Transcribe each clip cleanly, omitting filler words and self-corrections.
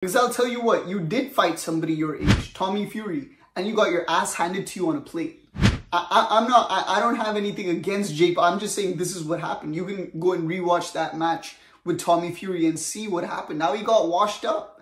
Because I'll tell you what, you did fight somebody your age, Tommy Fury, and you got your ass handed to you on a plate. I don't have anything against Jake, but I'm just saying this is what happened. You can go and rewatch that match with Tommy Fury and see what happened. Now he got washed up.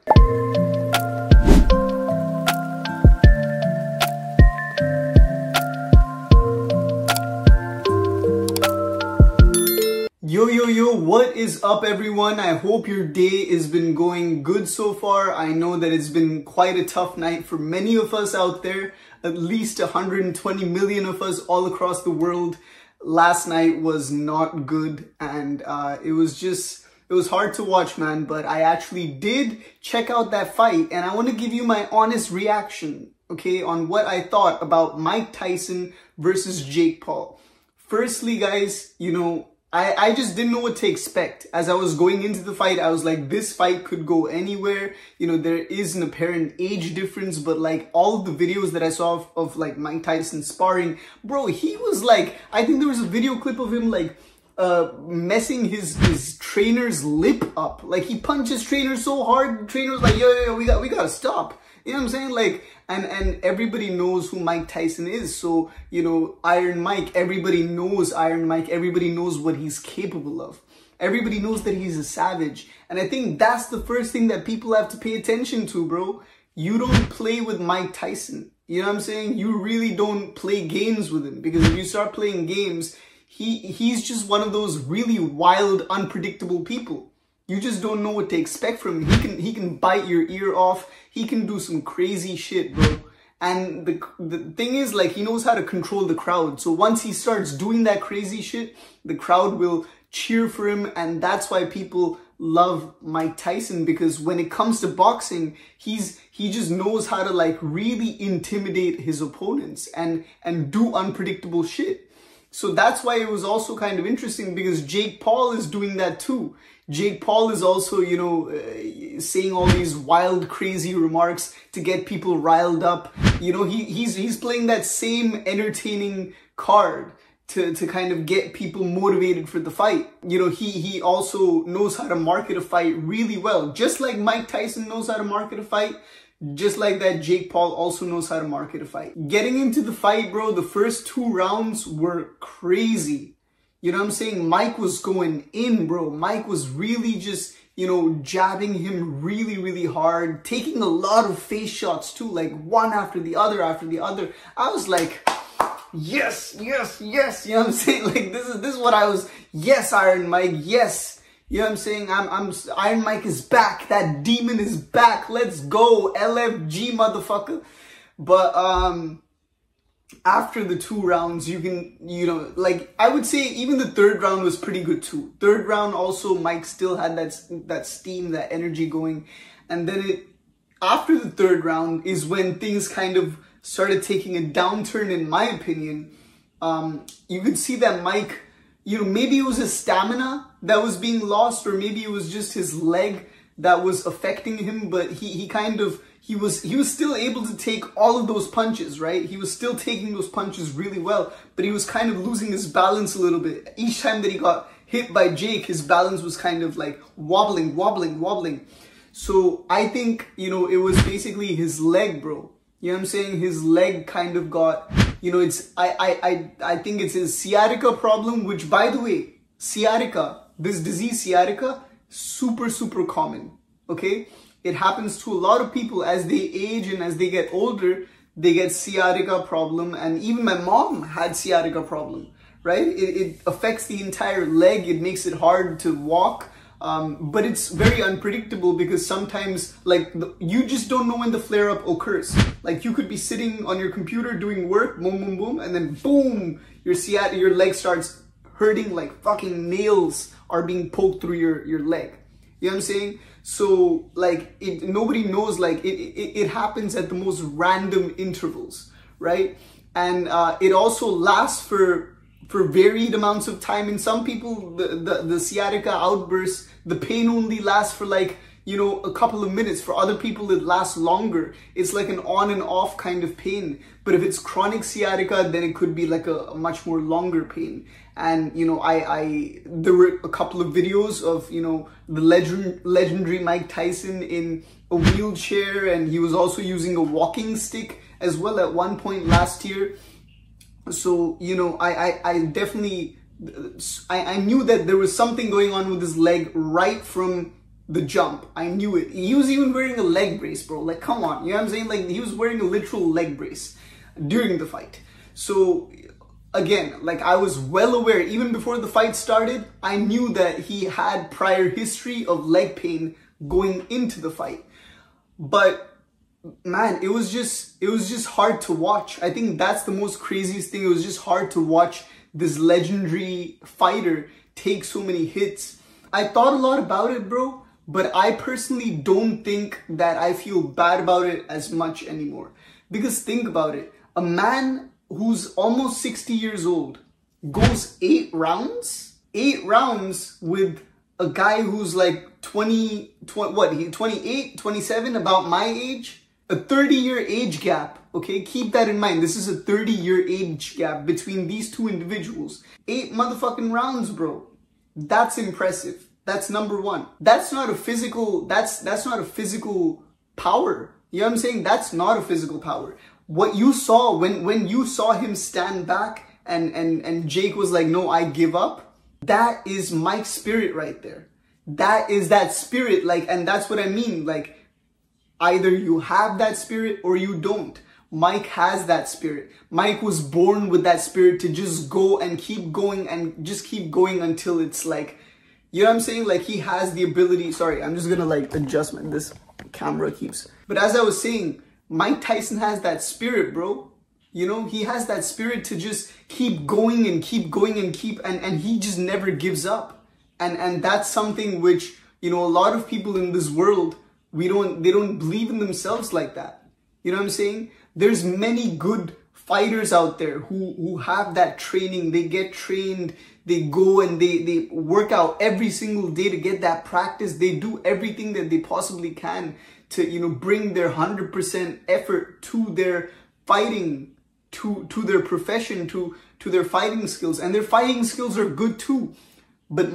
Yo, what is up everyone? I hope your day has been going good so far. I know that it's been quite a tough night for many of us out there, at least 120 million of us all across the world. Last night was not good, and it was hard to watch, man, but I actually did check out that fight, and I want to give you my honest reaction, okay, on what I thought about Mike Tyson versus Jake Paul. Firstly, guys, you know, I just didn't know what to expect. As I was going into the fight, I was like, this fight could go anywhere. You know, there is an apparent age difference, but like all of the videos that I saw of like Mike Tyson sparring, bro, he was like, I think there was a video clip of him like messing his trainer's lip up. Like he punched his trainer so hard, the trainer was like, yo, we gotta stop. You know what I'm saying? Like, and everybody knows who Mike Tyson is. So, you know, Iron Mike, everybody knows Iron Mike. Everybody knows what he's capable of. Everybody knows that he's a savage. And I think that's the first thing that people have to pay attention to, bro. You don't play with Mike Tyson. You know what I'm saying? You really don't play games with him. Because if you start playing games, he's just one of those really wild, unpredictable people. You just don't know what to expect from him. He can bite your ear off. He can do some crazy shit, bro. And the thing is, like, he knows how to control the crowd. So once he starts doing that crazy shit, the crowd will cheer for him. And that's why people love Mike Tyson, because when it comes to boxing, he just knows how to like really intimidate his opponents and do unpredictable shit. So that's why it was also kind of interesting, because Jake Paul is doing that too. Jake Paul is also, you know, saying all these wild, crazy remarks to get people riled up. You know, he's playing that same entertaining card to kind of get people motivated for the fight. You know, he also knows how to market a fight really well. Just like Mike Tyson knows how to market a fight, just like that, Jake Paul also knows how to market a fight. Getting into the fight, bro, the first 2 rounds were crazy. You know what I'm saying? Mike was going in, bro. Mike was really just, you know, jabbing him really, really hard, taking a lot of face shots too, like one after the other after the other. I was like, yes, yes, yes. You know what I'm saying? Like, this is what I was. Yes, Iron Mike, yes. You know what I'm saying? Iron Mike is back. That demon is back. Let's go. LFG, motherfucker. But, after the 2 rounds, you can, you know, like, I would say even the 3rd round was pretty good too. 3rd round also, Mike still had that steam, that energy going. And then after the 3rd round is when things kind of started taking a downturn, in my opinion. You could see that Mike, you know, maybe it was his stamina that was being lost, or maybe it was just his leg that was affecting him, but he was still able to take all of those punches, right? He was still taking those punches really well, but he was kind of losing his balance a little bit. Each time that he got hit by Jake, his balance was kind of like wobbling. So I think, you know, it was basically his leg, bro. You know what I'm saying? His leg kind of got, you know, I think it's his sciatica problem, which, by the way, sciatica, this disease sciatica, super common, okay? It happens to a lot of people as they age and as they get older. They get sciatica problem, and even my mom had sciatica problem, right? It affects the entire leg. It makes it hard to walk, but it's very unpredictable, because sometimes, like, you just don't know when the flare-up occurs. Like, you could be sitting on your computer doing work, boom, boom, boom, and then boom, your leg starts hurting like fucking nails are being poked through your leg. You know what I'm saying? So, like, nobody knows, like, it happens at the most random intervals, right? And it also lasts for varied amounts of time. In some people, the sciatica outbursts, the pain only lasts for, like, you know, a couple of minutes. For other people, it lasts longer. It's like an on and off kind of pain. But if it's chronic sciatica, then it could be like a much more longer pain. And, you know, there were a couple of videos of, you know, the legendary Mike Tyson in a wheelchair, and he was also using a walking stick as well at one point last year. So, you know, I definitely, I knew that there was something going on with his leg right from the jump. I knew it. He was even wearing a leg brace, bro. Like, come on. You know what I'm saying? Like, he was wearing a literal leg brace during the fight. So, again, like, I was well aware, even before the fight started, I knew that he had prior history of leg pain going into the fight. But man, it was just hard to watch. I think that's the most craziest thing. It was just hard to watch this legendary fighter take so many hits. I thought a lot about it, bro, but I personally don't think that I feel bad about it as much anymore. Because think about it. A man who's almost 60 years old goes 8 rounds? 8 rounds with a guy who's like 28, 27, about my age? A 30-year age gap, okay? Keep that in mind. This is a 30-year age gap between these two individuals. 8 motherfucking rounds, bro. That's impressive. That's number one. That's not a physical, that's not a physical power. You know what I'm saying? That's not a physical power. What you saw when you saw him stand back and Jake was like, no, I give up. That is Mike's spirit right there. That is that spirit, like, and that's what I mean. Like, either you have that spirit or you don't. Mike has that spirit. Mike was born with that spirit to just go and keep going and just keep going until it's like, you know what I'm saying? Like, he has the ability. Sorry, I'm just gonna like adjust this camera keeps. But as I was saying, Mike Tyson has that spirit, bro. You know, he has that spirit to just keep going and keep going and and he just never gives up. And that's something which, you know, a lot of people in this world, they don't believe in themselves like that. You know what I'm saying? There's many good fighters out there who have that training. They get trained, they go and they work out every single day to get that practice. They do everything that they possibly can to, you know, bring their 100% effort to their fighting, to their profession, to their fighting skills. And their fighting skills are good too. But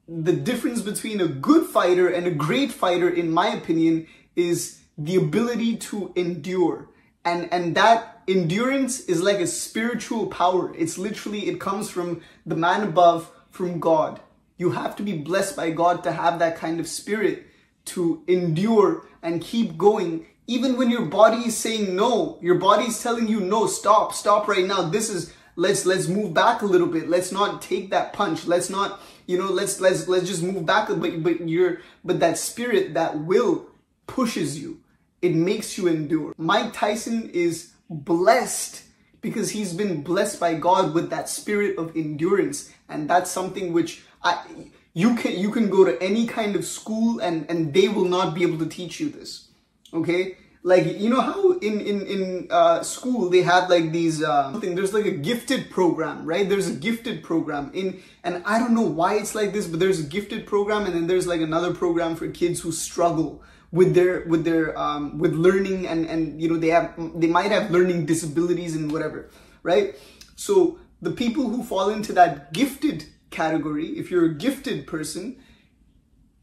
the difference between a good fighter and a great fighter, in my opinion, is the ability to endure. And that endurance is like a spiritual power. It's literally, it comes from the man above, from God. You have to be blessed by God to have that kind of spirit to endure and keep going. Even when your body is saying no, your body is telling you, no, stop right now. This is, let's move back a little bit. Let's not take that punch. Let's not, you know, let's just move back. But that spirit, that will pushes you. It makes you endure. Mike Tyson is blessed because he's been blessed by God with that spirit of endurance. And that's something which you can go to any kind of school and they will not be able to teach you this. Okay? Like, you know how in school they have like these, there's like a gifted program, right? There's a gifted program and I don't know why it's like this, but there's a gifted program and then there's like another program for kids who struggle with learning and you know, they might have learning disabilities and whatever, right? So the people who fall into that gifted category, if you're a gifted person,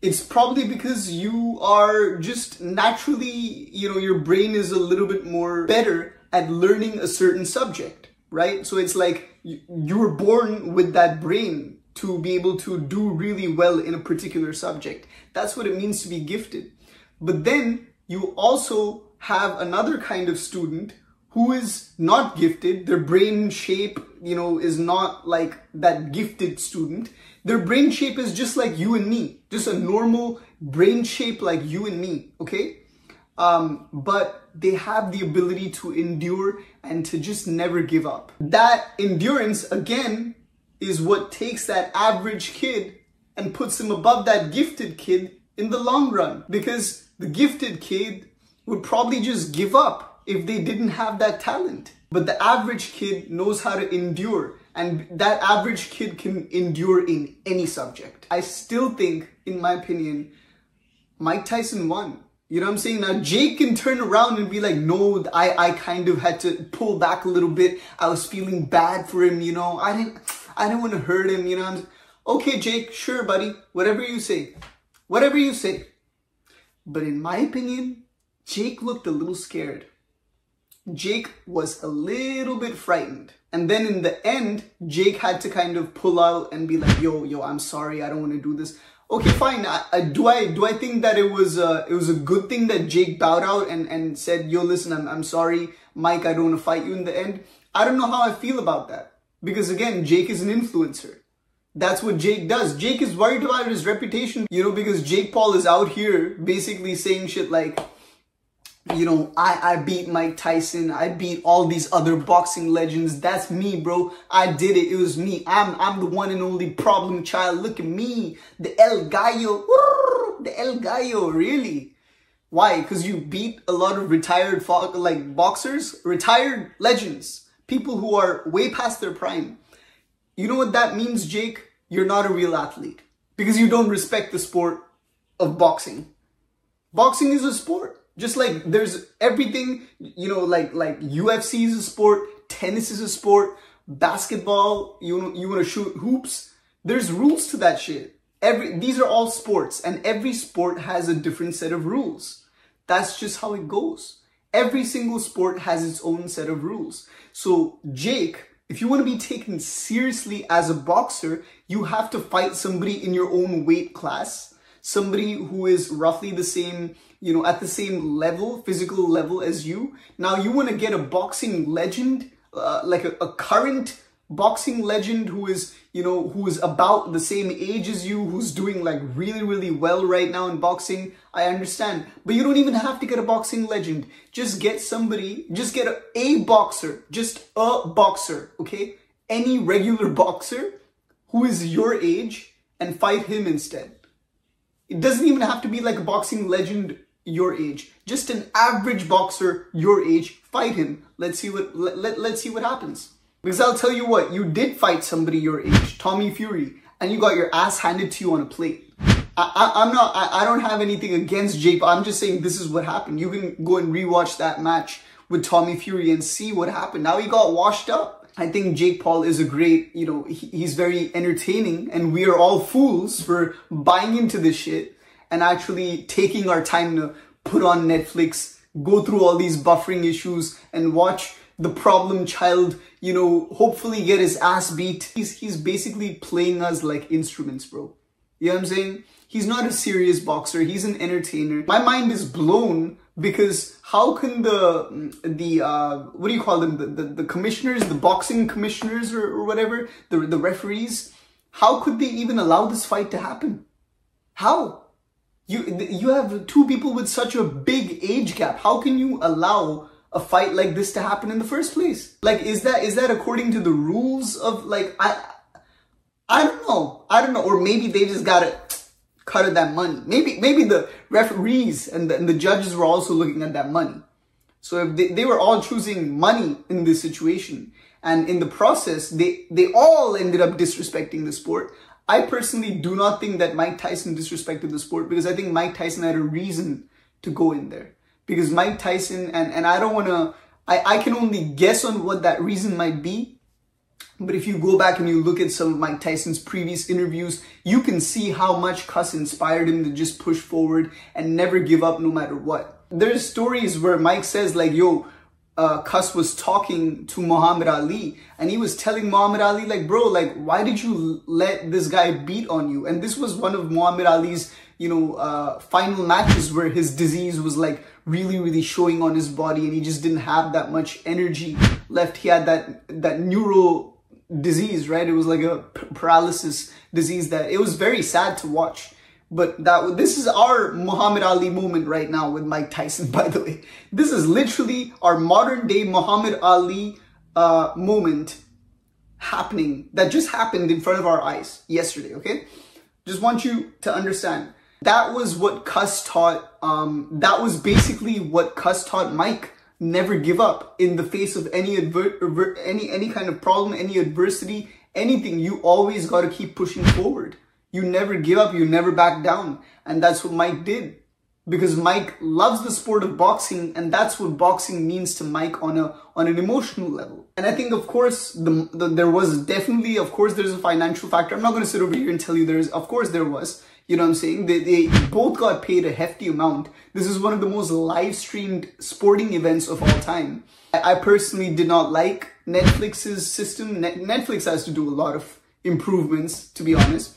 it's probably because you are just naturally, you know, your brain is a little bit more better at learning a certain subject, right? So it's like you were born with that brain to be able to do really well in a particular subject. That's what it means to be gifted. But then you also have another kind of student who is not gifted. Their brain shape, you know, is not like that gifted student. Their brain shape is just like you and me, just a normal brain shape like you and me, okay? But they have the ability to endure and to just never give up. That endurance, again, is what takes that average kid and puts him above that gifted kid in the long run. Because the gifted kid would probably just give up if they didn't have that talent. But the average kid knows how to endure. And that average kid can endure in any subject. I still think, in my opinion, Mike Tyson won. You know what I'm saying? Now, Jake can turn around and be like, no, I kind of had to pull back a little bit. I was feeling bad for him, you know. I didn't want to hurt him, you know. Okay, Jake, sure, buddy. Whatever you say. Whatever you say. But in my opinion, Jake looked a little scared. Jake was a little bit frightened. And then in the end, Jake had to kind of pull out and be like, yo, I'm sorry. I don't want to do this. Okay, fine. Do I think that it was a good thing that Jake bowed out and said, yo, listen, I'm sorry, Mike, I don't want to fight you in the end? I don't know how I feel about that. Because again, Jake is an influencer. That's what Jake does. Jake is worried about his reputation, you know, because Jake Paul is out here basically saying shit like, you know, I beat Mike Tyson. I beat all these other boxing legends. That's me, bro. I did it. It was me. I'm the one and only problem child. Look at me. The El Gallo. The El Gallo. Really? Why? Because you beat a lot of retired boxers, retired legends, people who are way past their prime. You know what that means, Jake? You're not a real athlete because you don't respect the sport of boxing. Boxing is a sport. Just like there's everything, you know, like UFC is a sport, tennis is a sport, basketball, you want to shoot hoops. There's rules to that shit. These are all sports, and every sport has a different set of rules. That's just how it goes. Every single sport has its own set of rules. So Jake, if you want to be taken seriously as a boxer, you have to fight somebody in your own weight class. Somebody who is roughly the same, you know, at the same level, physical level as you. Now you want to get a boxing legend, like a current boxing legend who is, you know, who is about the same age as you, who's doing like really, really well right now in boxing. I understand. But you don't even have to get a boxing legend. Just get somebody, just get a boxer, just a boxer, okay? Any regular boxer who is your age and fight him instead. It doesn't even have to be like a boxing legend your age. Just an average boxer your age, fight him. Let's see what happens. Because I'll tell you what, you did fight somebody your age, Tommy Fury, and you got your ass handed to you on a plate. I don't have anything against Jake, but I'm just saying this is what happened. You can go and rewatch that match with Tommy Fury and see what happened. Now he got washed up. I think Jake Paul is a great, you know, he's very entertaining, and we are all fools for buying into this shit and actually taking our time to put on Netflix, go through all these buffering issues and watch the problem child, you know, hopefully get his ass beat. He's basically playing us like instruments, bro. You know what I'm saying? He's not a serious boxer. He's an entertainer. My mind is blown because how can the what do you call them? The commissioners, the boxing commissioners or whatever, the referees, how could they even allow this fight to happen? How? You have two people with such a big age gap. How can you allow a fight like this to happen in the first place? Like, is that according to the rules of, like, I don't know. Or maybe they just gotta cut that money. Maybe the referees and the judges were also looking at that money. So if they were all choosing money in this situation, and in the process, they all ended up disrespecting the sport. I personally do not think that Mike Tyson disrespected the sport, because I think Mike Tyson had a reason to go in there. Because Mike Tyson, and I don't want to, I can only guess on what that reason might be. But if you go back and you look at some of Mike Tyson's previous interviews, you can see how much Cus inspired him to just push forward and never give up no matter what. There's stories where Mike says like, yo, Cus was talking to Muhammad Ali, and he was telling Muhammad Ali like, bro, like, why did you let this guy beat on you? And this was one of Muhammad Ali's, you know, final matches where his disease was like really, really showing on his body, and he just didn't have that much energy left. He had that neuro disease, right? It was like a paralysis disease that it was very sad to watch. But this is our Muhammad Ali moment right now with Mike Tyson, by the way. This is literally our modern day Muhammad Ali moment happening, that just happened in front of our eyes yesterday, okay? Just want you to understand. That was what Cus taught, that was basically what Cus taught Mike. Never give up in the face of any kind of problem, any adversity, anything. You always got to keep pushing forward. You never give up, you never back down. And that's what Mike did. because Mike loves the sport of boxing, and that's what boxing means to Mike on an emotional level. And I think, of course, there was definitely, of course, there's a financial factor. I'm not going to sit over here and tell you of course there was. You know what I'm saying? They both got paid a hefty amount. This is one of the most live-streamed sporting events of all time. I personally did not like Netflix's system. Netflix has to do a lot of improvements, to be honest.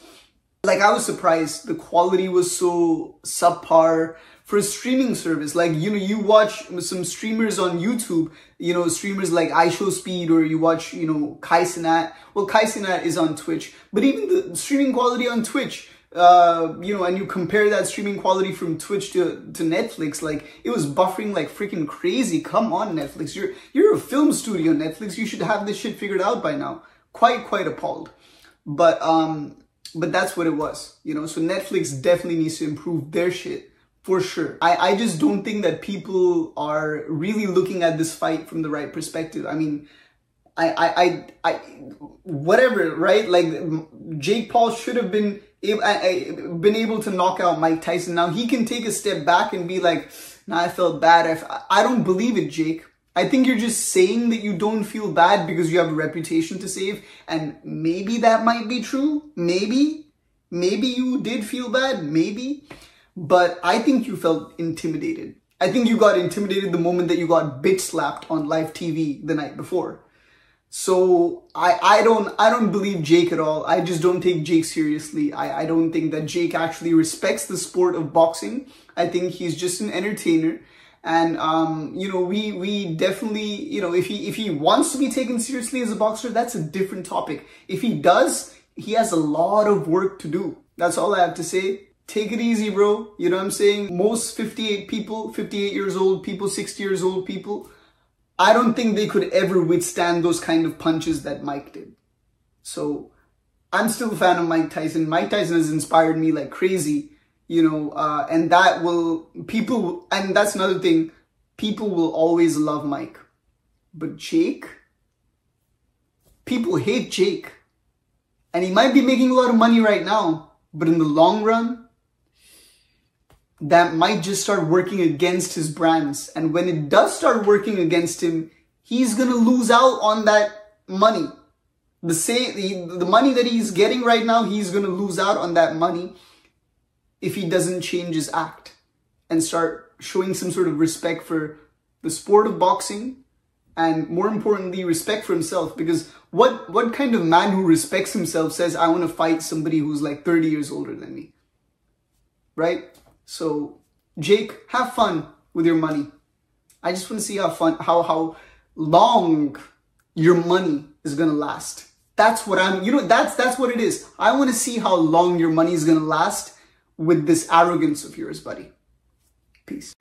Like, I was surprised the quality was so subpar for a streaming service. Like, you know, you watch some streamers on YouTube, you know, streamers like iShowSpeed, or you watch, you know, Kaisenat. Well, Kaisenat is on Twitch, but even the streaming quality on Twitch, you know, and you compare that streaming quality from Twitch to Netflix, like, it was buffering like freaking crazy. Come on, Netflix. You're a film studio, Netflix. You should have this shit figured out by now. Quite appalled. But that's what it was, you know. So Netflix definitely needs to improve their shit, for sure. I just don't think that people are really looking at this fight from the right perspective. I mean, whatever, right? Like, Jake Paul should have been able to knock out Mike Tyson. Now he can take a step back and be like, nah, I felt bad. I don't believe it, Jake. I think you're just saying that you don't feel bad because you have a reputation to save. And maybe that might be true. Maybe you did feel bad. Maybe. But I think you felt intimidated. I think you got intimidated the moment that you got bitch slapped on live TV the night before. So I don't believe Jake at all. I just don't take Jake seriously. I don't think that Jake actually respects the sport of boxing. I think he's just an entertainer. And, you know, we definitely, you know, if he wants to be taken seriously as a boxer, that's a different topic. If he does, he has a lot of work to do. That's all I have to say. Take it easy, bro. You know what I'm saying? Most 58 years old people, 60 years old people, I don't think they could ever withstand those kind of punches that Mike did. So I'm still a fan of Mike Tyson. Mike Tyson has inspired me like crazy. You know, and that's another thing, people will always love Mike. But Jake, people hate Jake. And he might be making a lot of money right now, but in the long run, that might just start working against his brands. And when it does start working against him, he's gonna lose out on that money. The money that he's getting right now, he's gonna lose out on that money if he doesn't change his act and start showing some sort of respect for the sport of boxing, and more importantly, respect for himself. Because what kind of man who respects himself says, I want to fight somebody who's like 30 years older than me, right? So Jake, have fun with your money. I just want to see how long your money is going to last. That's what that's what it is. I want to see how long your money is going to last with this arrogance of yours, buddy. Peace.